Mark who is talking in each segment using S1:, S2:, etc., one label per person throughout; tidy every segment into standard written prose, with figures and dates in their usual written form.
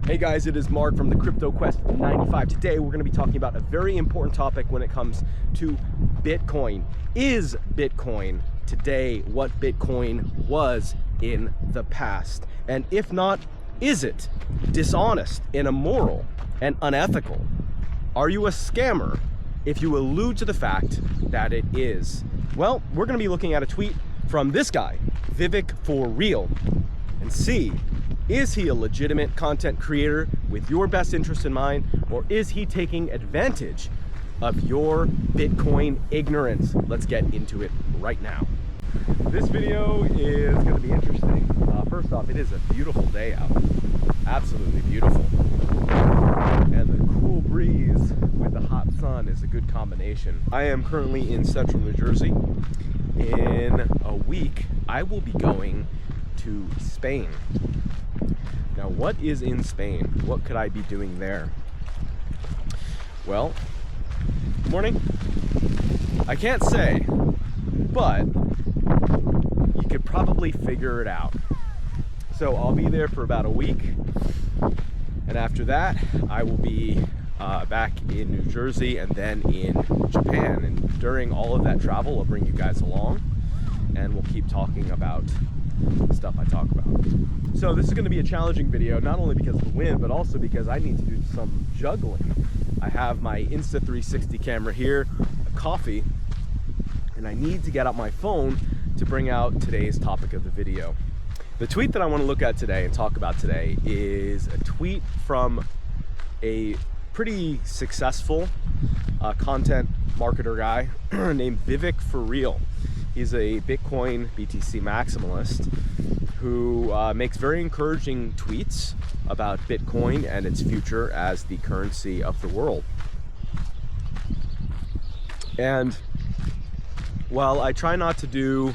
S1: Hey guys, it is Mark from the Crypto Quest 95. Today we're going to be talking about a very important topic when it comes to Bitcoin. Is Bitcoin today what Bitcoin was in the past? And if not, is it dishonest and immoral and unethical? Are you a scammer if you allude to the fact that it is? Well, we're going to be looking at a tweet from this guy, Vivek for Real, and see, is he a legitimate content creator with your best interest in mind, or is he taking advantage of your Bitcoin ignorance? Let's get into it right now. This video is going to be interesting. First off, it is a beautiful day out. Absolutely beautiful. And the cool breeze with the hot sun is a good combination. I am currently in central New Jersey. In a week, I will be going to Spain. Now, what is in Spain? What could I be doing there? Well, morning. I can't say, but you could probably figure it out. So I'll be there for about a week, and after that, I will be back in New Jersey and then in Japan. And during all of that travel, I'll bring you guys along, and we'll keep talking about stuff I talk about. So this is going to be a challenging video, not only because of the wind, but also because I need to do some juggling. I have my Insta360 camera here, a coffee, and I need to get out my phone to bring out today's topic of the video. The tweet that I want to look at today and talk about today is a tweet from a pretty successful content marketer guy named Vivek for Real. He's a Bitcoin BTC maximalist who makes very encouraging tweets about Bitcoin and its future as the currency of the world. And while I try not to do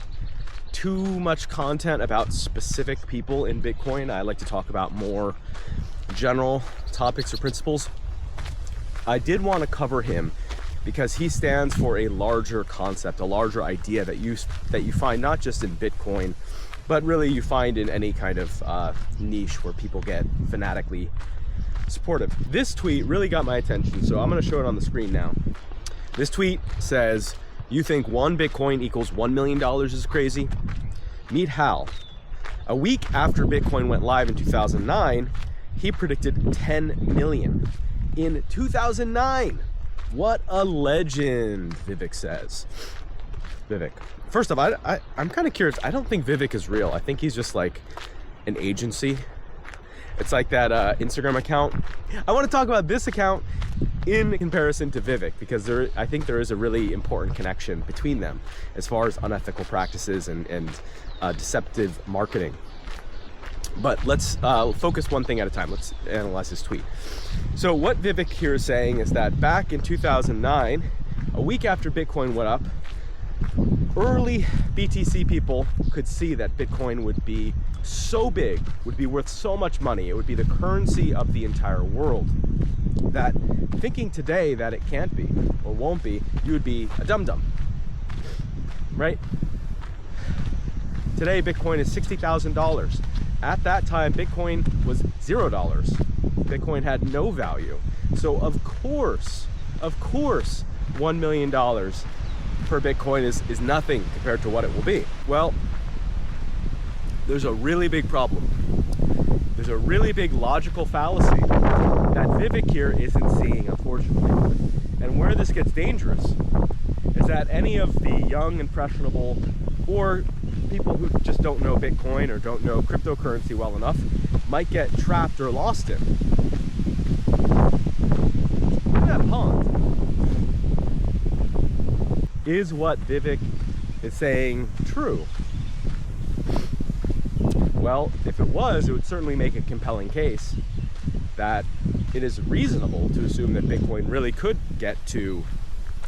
S1: too much content about specific people in Bitcoin, I like to talk about more general topics or principles. I did want to cover him because he stands for a larger concept, a larger idea that you find not just in Bitcoin, but really you find in any kind of niche where people get fanatically supportive. This tweet really got my attention, so I'm going to show it on the screen now. This tweet says, "You think one Bitcoin equals $1 million is crazy? Meet Hal. A week after Bitcoin went live in 2009, he predicted 10 million. In 2009. What a legend," Vivek says. Vivek. First off, I'm kind of curious. I don't think Vivek is real. I think he's just like an agency. It's like that Instagram account. I want to talk about this account in comparison to Vivek because I think there is a really important connection between them as far as unethical practices and deceptive marketing. But let's focus one thing at a time. Let's analyze this tweet. So what Vivek here is saying is that back in 2009, a week after Bitcoin went up, early BTC people could see that Bitcoin would be so big, would be worth so much money, it would be the currency of the entire world, that thinking today that it can't be or won't be, you would be a dum-dum, right? Today, Bitcoin is $60,000. At that time, Bitcoin was $0. Bitcoin had no value. So of course, $1 million per Bitcoin is nothing compared to what it will be. Well, there's a really big problem. There's a really big logical fallacy that Vivek here isn't seeing, unfortunately. And where this gets dangerous is that any of the young, impressionable, or people who just don't know Bitcoin or don't know cryptocurrency well enough might get trapped or lost in. In that pond, is what Vivek is saying true? Well, if it was, it would certainly make a compelling case that it is reasonable to assume that Bitcoin really could get to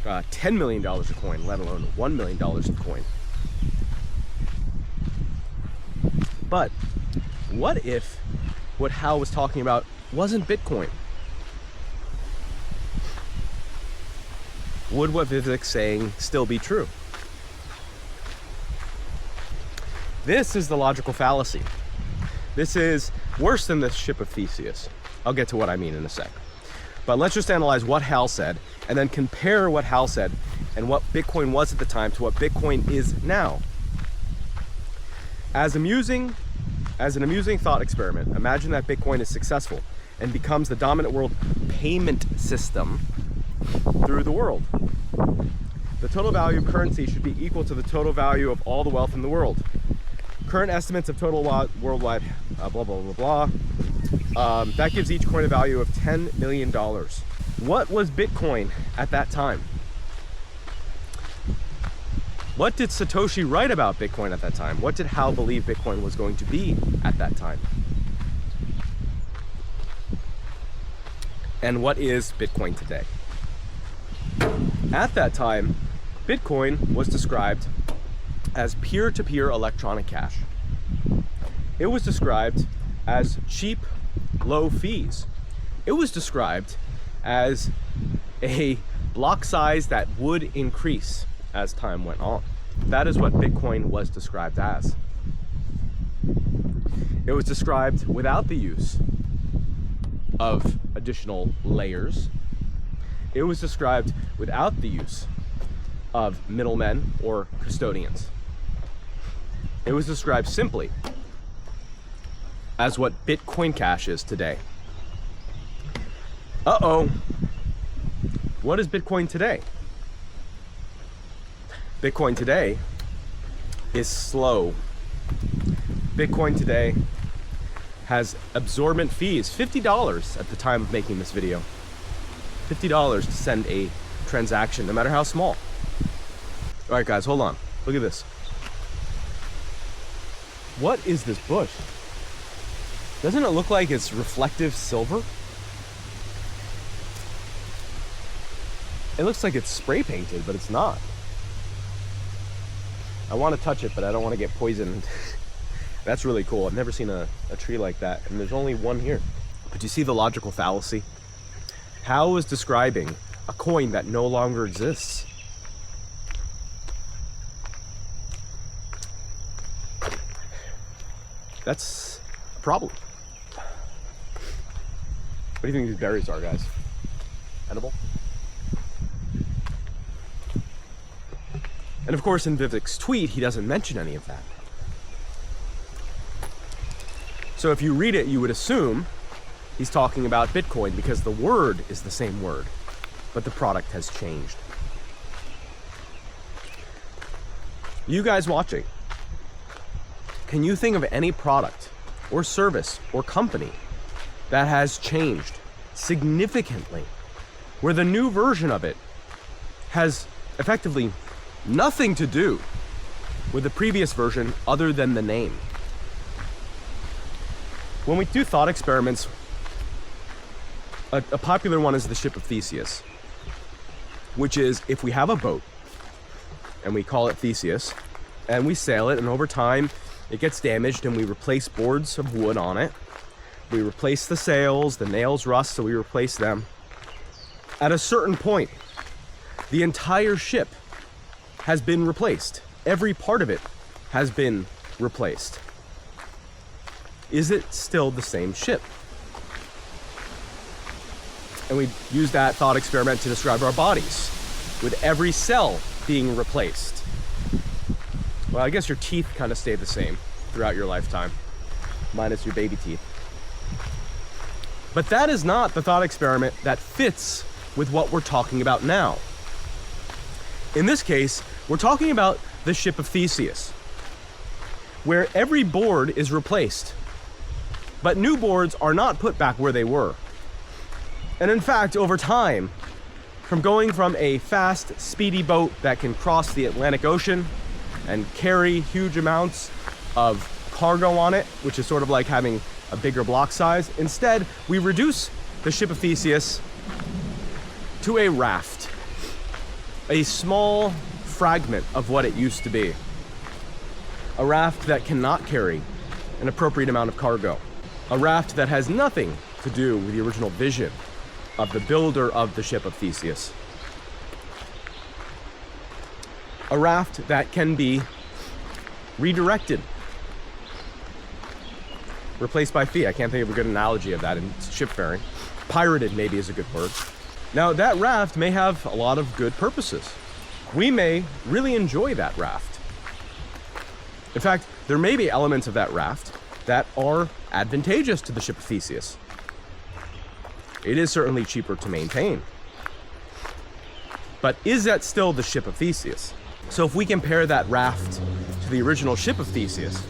S1: $10 million a coin, let alone $1 million a coin. But what if what Hal was talking about wasn't Bitcoin? Would what Vivek's saying still be true? This is the logical fallacy. This is worse than the ship of Theseus. I'll get to what I mean in a sec. But let's just analyze what Hal said and then compare what Hal said and what Bitcoin was at the time to what Bitcoin is now. As an amusing thought experiment, imagine that Bitcoin is successful and becomes the dominant world payment system through the world. The total value of currency should be equal to the total value of all the wealth in the world. Current estimates of total worldwide, blah, blah, blah, blah. That gives each coin a value of $10 million. What was Bitcoin at that time? What did Satoshi write about Bitcoin at that time? What did Hal believe Bitcoin was going to be at that time? And what is Bitcoin today? At that time, Bitcoin was described as peer-to-peer electronic cash. It was described as cheap, low fees. It was described as a block size that would increase as time went on. That is what Bitcoin was described as. It was described without the use of additional layers. It was described without the use of middlemen or custodians. It was described simply as what Bitcoin Cash is today. What is Bitcoin today? Bitcoin today is slow. Bitcoin today has absorbent fees, $50 at the time of making this video. $50 to send a transaction, no matter how small. All right, guys, hold on. Look at this. What is this bush? Doesn't it look like it's reflective silver? It looks like it's spray painted, but it's not. I want to touch it, but I don't want to get poisoned. That's really cool. I've never seen a tree like that, and there's only one here. But you see the logical fallacy? Hal is describing a coin that no longer exists. That's a problem. What do you think these berries are, guys? Edible? And of course, in Vivek's tweet, he doesn't mention any of that. So if you read it, you would assume he's talking about Bitcoin because the word is the same word, but the product has changed. You guys watching, can you think of any product or service or company that has changed significantly, where the new version of it has effectively nothing to do with the previous version other than the name? When we do thought experiments, a popular one is the ship of Theseus, which is if we have a boat and we call it Theseus and we sail it, and over time it gets damaged and we replace boards of wood on it, we replace the sails, the nails rust, so we replace them. At a certain point, the entire ship has been replaced. Every part of it has been replaced. Is it still the same ship? And we use that thought experiment to describe our bodies, with every cell being replaced. Well, I guess your teeth kind of stay the same throughout your lifetime, minus your baby teeth. But that is not the thought experiment that fits with what we're talking about now. In this case, we're talking about the ship of Theseus, where every board is replaced, but new boards are not put back where they were. And in fact, over time, from going from a fast, speedy boat that can cross the Atlantic Ocean and carry huge amounts of cargo on it, which is sort of like having a bigger block size, instead, we reduce the ship of Theseus to a raft, a small fragment of what it used to be. A raft that cannot carry an appropriate amount of cargo. A raft that has nothing to do with the original vision of the builder of the ship of Theseus. A raft that can be redirected. replaced by fee. I can't think of a good analogy of that in shipfaring. Pirated maybe is a good word. Now that raft may have a lot of good purposes. We may really enjoy that raft. In fact, there may be elements of that raft that are advantageous to the ship of Theseus. It is certainly cheaper to maintain. But is that still the ship of Theseus? So if we compare that raft to the original ship of Theseus,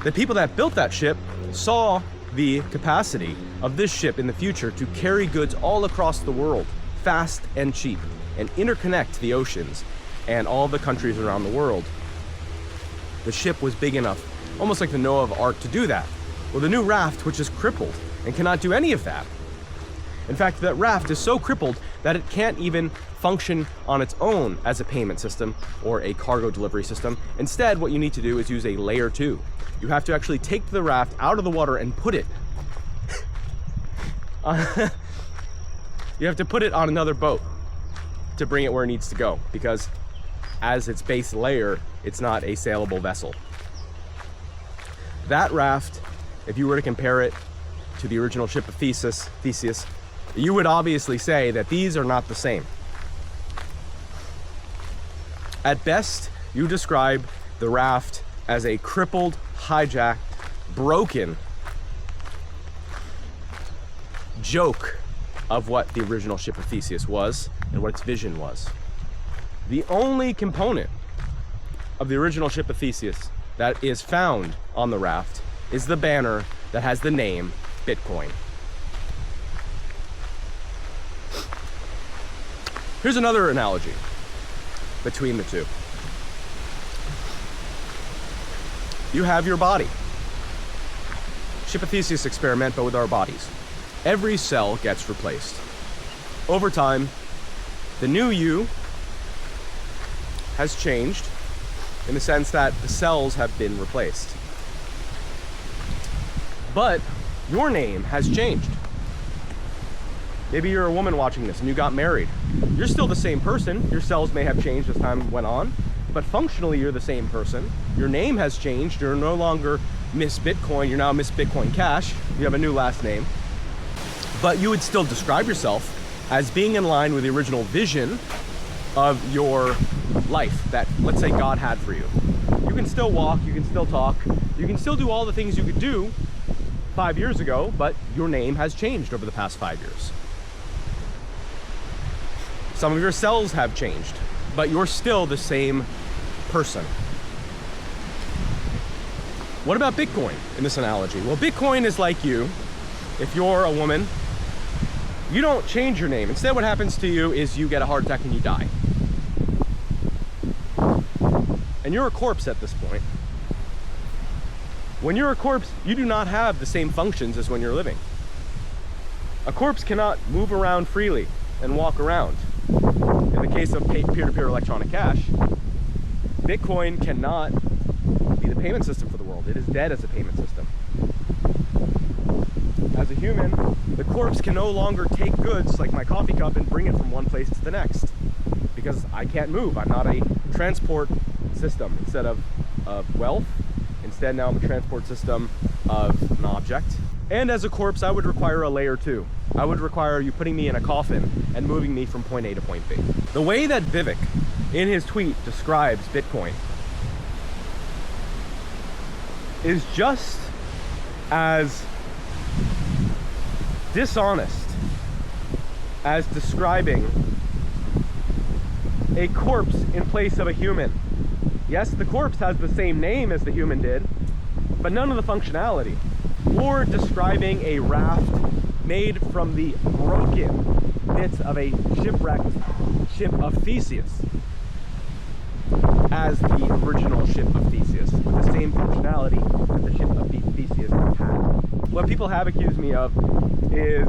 S1: the people that built that ship saw the capacity of this ship in the future to carry goods all across the world, fast and cheap, and interconnect the oceans and all the countries around the world. The ship was big enough, almost like the Noah Ark, to do that. Well, the new raft, which is crippled and cannot do any of that. In fact, that raft is so crippled that it can't even function on its own as a payment system or a cargo delivery system. Instead, what you need to do is use a layer 2. You have to actually take the raft out of the water and put it you have to put it on another boat to bring it where it needs to go, because as its base layer, it's not a sailable vessel. That raft, if you were to compare it to the original ship of Theseus, you would obviously say that these are not the same. At best, you describe the raft as a crippled, hijacked, broken joke of what the original ship of Theseus was and what its vision was. The only component of the original ship of Theseus that is found on the raft is the banner that has the name Bitcoin. Here's another analogy between the two. You have your body. Ship of Theseus experiment, but with our bodies. Every cell gets replaced. Over time, the new you has changed in the sense that the cells have been replaced. But your name has changed. Maybe you're a woman watching this and you got married. You're still the same person. Your cells may have changed as time went on, but functionally you're the same person. Your name has changed. You're no longer Miss Bitcoin. You're now Miss Bitcoin Cash. You have a new last name. But you would still describe yourself as being in line with the original vision of your life that, let's say, God had for you. You can still walk, you can still talk, you can still do all the things you could do 5 years ago, but your name has changed over the past 5 years. Some of your cells have changed, but you're still the same person. What about Bitcoin in this analogy? Well, Bitcoin is like you. If you're a woman, you don't change your name. Instead, what happens to you is you get a heart attack and you die. And you're a corpse at this point. When you're a corpse, you do not have the same functions as when you're living. A corpse cannot move around freely and walk around. In the case of peer-to-peer electronic cash, Bitcoin cannot be the payment system for the world. It is dead as a payment system. As a human, the corpse can no longer take goods like my coffee cup and bring it from one place to the next, because I can't move. I'm not a transport system instead of wealth. Instead, now I'm a transport system of an object. And as a corpse, I would require a layer 2. I would require you putting me in a coffin and moving me from point A to point B. The way that Vivek, in his tweet, describes Bitcoin is just as dishonest as describing a corpse in place of a human. Yes, the corpse has the same name as the human did, but none of the functionality. Or describing a raft made from the broken bits of a shipwrecked ship of Theseus as the original ship of Theseus, with the same functionality that the ship of Theseus had. What people have accused me of is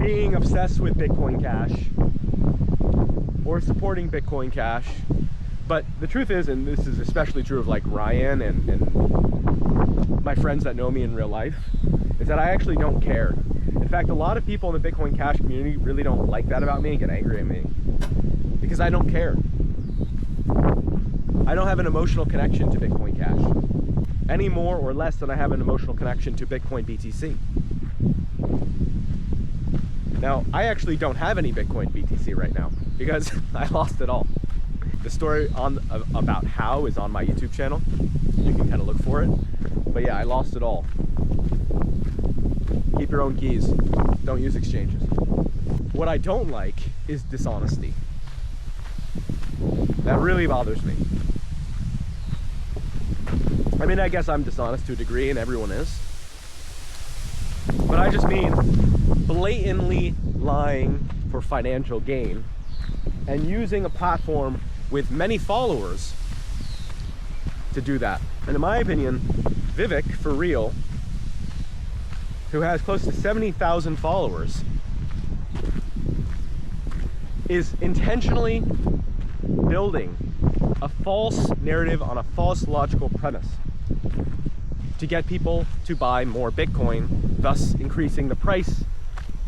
S1: being obsessed with Bitcoin Cash or supporting Bitcoin Cash. But the truth is, and this is especially true of like Ryan and my friends that know me in real life, is that I actually don't care. In fact, a lot of people in the Bitcoin Cash community really don't like that about me and get angry at me because I don't care. I don't have an emotional connection to Bitcoin Cash. any more or less than I have an emotional connection to Bitcoin BTC. Now, I actually don't have any Bitcoin BTC right now because I lost it all. The story about how is on my YouTube channel. You can kind of look for it. But yeah, I lost it all. Keep your own keys. Don't use exchanges. What I don't like is dishonesty. That really bothers me. I mean, I guess I'm dishonest to a degree, and everyone is. But I just mean blatantly lying for financial gain and using a platform with many followers to do that. And in my opinion, Vivek, for real, who has close to 70,000 followers, is intentionally building a false narrative on a false logical premise to get people to buy more Bitcoin, thus increasing the price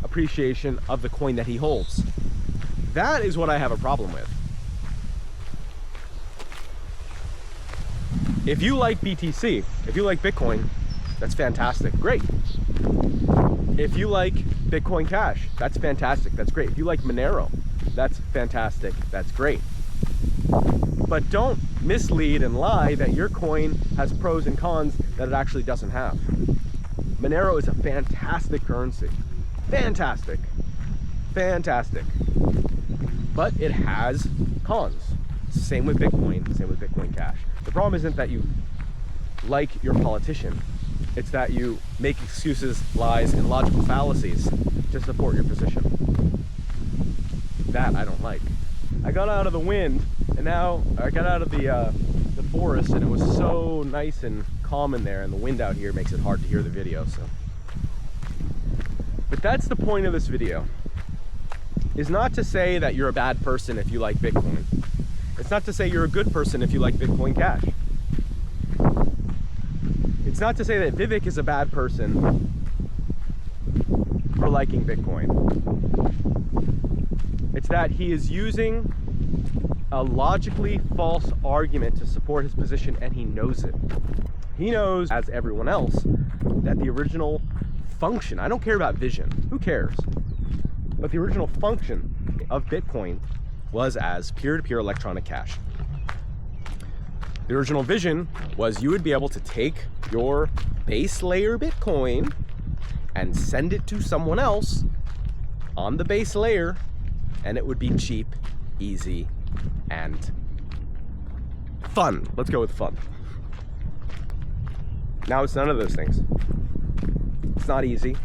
S1: appreciation of the coin that he holds. That is what I have a problem with. If you like BTC, if you like Bitcoin, that's fantastic, great. If you like Bitcoin Cash, that's fantastic, that's great. If you like Monero, that's fantastic, that's great. But don't mislead and lie that your coin has pros and cons that it actually doesn't have. Monero is a fantastic currency. Fantastic. Fantastic. But it has cons. Same with Bitcoin, same with Bitcoin Cash. The problem isn't that you like your politician. It's that you make excuses, lies, and logical fallacies to support your position. That I don't like. I got out of the wind, and now I got out of the forest, and it was so nice and calm in there, and the wind out here makes it hard to hear the video. So, but that's the point of this video, is not to say that you're a bad person if you like Bitcoin. It's not to say you're a good person if you like Bitcoin Cash. It's not to say that Vivek is a bad person for liking Bitcoin. It's that he is using a logically false argument to support his position, and he knows it. He knows, as everyone else, that the original function, I don't care about vision, who cares? But the original function of Bitcoin was as peer-to-peer electronic cash. The original vision was you would be able to take your base layer Bitcoin and send it to someone else on the base layer, and it would be cheap, easy, and fun. Let's go with fun. Now it's none of those things. It's not easy,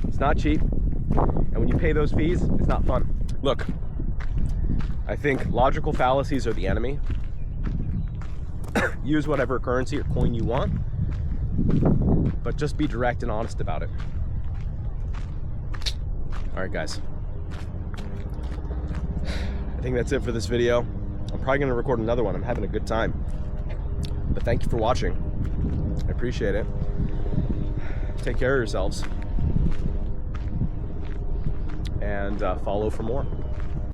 S1: it's not cheap, and when you pay those fees, it's not fun. Look, I think logical fallacies are the enemy. Use whatever currency or coin you want, but just be direct and honest about it. All right, guys. I think that's it for this video. I'm probably going to record another one. I'm having a good time. But thank you for watching. I appreciate it. Take care of yourselves. And follow for more.